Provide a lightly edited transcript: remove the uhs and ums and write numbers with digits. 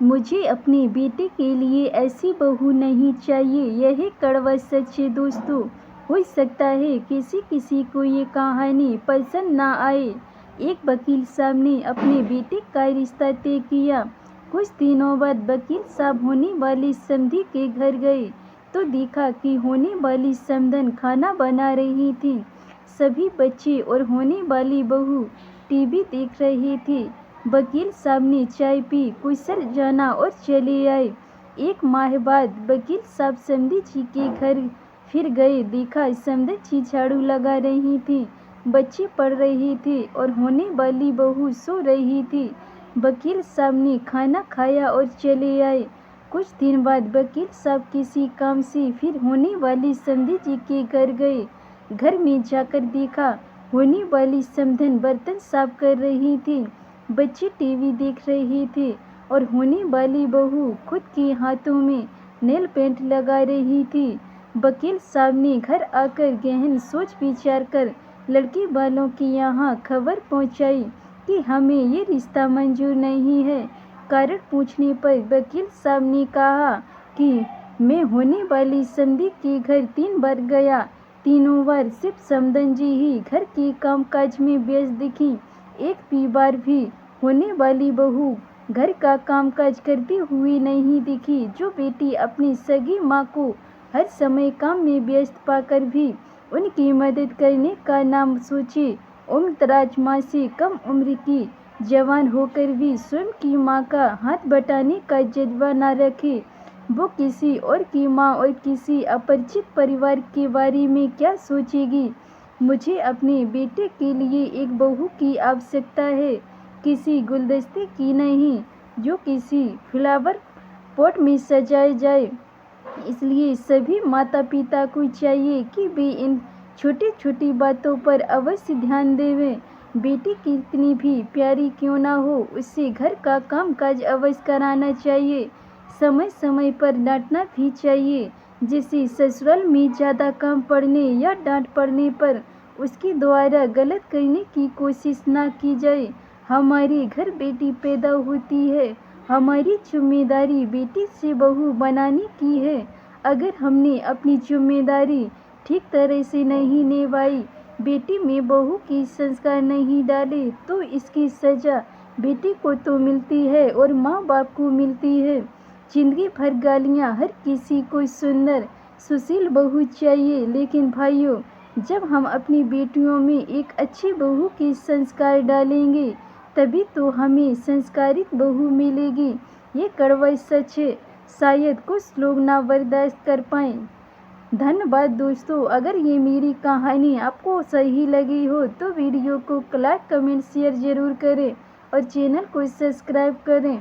मुझे अपने बेटे के लिए ऐसी बहू नहीं चाहिए। यह कड़वा सच है दोस्तों। हो सकता है किसी किसी को ये कहानी पसंद ना आए। एक वकील साहब ने अपने बेटे का रिश्ता तय किया। कुछ दिनों बाद वकील साहब होने वाली समधी के घर गए तो देखा कि होने वाली समधन खाना बना रही थी। सभी बच्चे और होने वाली बहू टीवी देख रहे थे। वकील साहब ने चाय पी, कुशल जाना और चले आए। एक माह बाद वकील साहब समधी जी के घर फिर गए। देखा समधी जी झाड़ू लगा रही थी, बच्चे पढ़ रहे थे और होने वाली बहू सो रही थी। वकील साहब ने खाना खाया और चले आए। कुछ दिन बाद वकील साहब किसी काम से फिर होने वाली समधी जी के घर गए। घर में जाकर देखा होने वाली समधन बर्तन साफ कर रही थी, बच्चे टीवी देख रहे थे और होने वाली बहू खुद के हाथों में नेल पेंट लगा रही थी। वकील साहब ने घर आकर गहन सोच विचार कर लड़की वालों के यहाँ खबर पहुँचाई कि हमें ये रिश्ता मंजूर नहीं है। कारण पूछने पर वकील साहब ने कहा कि मैं होने वाली समधी के घर 3 बार गया। तीनों बार सिर्फ समधन जी ही घर के कामकाज में व्यस्त दिखी। एक भी बार भी होने वाली बहू घर का कामकाज करती हुई नहीं दिखी। जो बेटी अपनी सगी माँ को हर समय काम में व्यस्त पाकर भी उनकी मदद करने का नाम सोचे, उम्रदराज माँ से कम उम्र की जवान होकर भी स्वयं की माँ का हाथ बटाने का जज्बा न रखे, वो किसी और की माँ और किसी अपरिचित परिवार के बारे में क्या सोचेगी। मुझे अपने बेटे के लिए एक बहू की आवश्यकता है, किसी गुलदस्ते की नहीं जो किसी फ्लावर पॉट में सजाए जाए। इसलिए सभी माता पिता को चाहिए कि वे इन छोटी छोटी बातों पर अवश्य ध्यान देवें। बेटी कितनी भी प्यारी क्यों ना हो, उससे घर का काम काज अवश्य कराना चाहिए। समय समय पर डांटना भी चाहिए, जिससे ससुराल में ज़्यादा काम पड़ने या डांट पड़ने पर उसके द्वारा गलत करने की कोशिश ना की जाए। हमारे घर बेटी पैदा होती है, हमारी जिम्मेदारी बेटी से बहू बनाने की है। अगर हमने अपनी जिम्मेदारी ठीक तरह से नहीं निभाई, बेटी में बहू के संस्कार नहीं डाले, तो इसकी सजा बेटी को तो मिलती है और माँ बाप को मिलती है। जिंदगी भर गालियाँ, हर किसी को सुंदर सुशील बहू चाहिए, लेकिन भाइयों जब हम अपनी बेटियों में एक अच्छी बहू के संस्कार डालेंगे तभी तो हमें संस्कारित बहू मिलेगी। ये कड़वा सच है, शायद कुछ लोग ना बर्दाश्त कर पाएँ। धन्यवाद दोस्तों। अगर ये मेरी कहानी आपको सही लगी हो तो वीडियो को लाइक कमेंट शेयर ज़रूर करें और चैनल को सब्सक्राइब करें।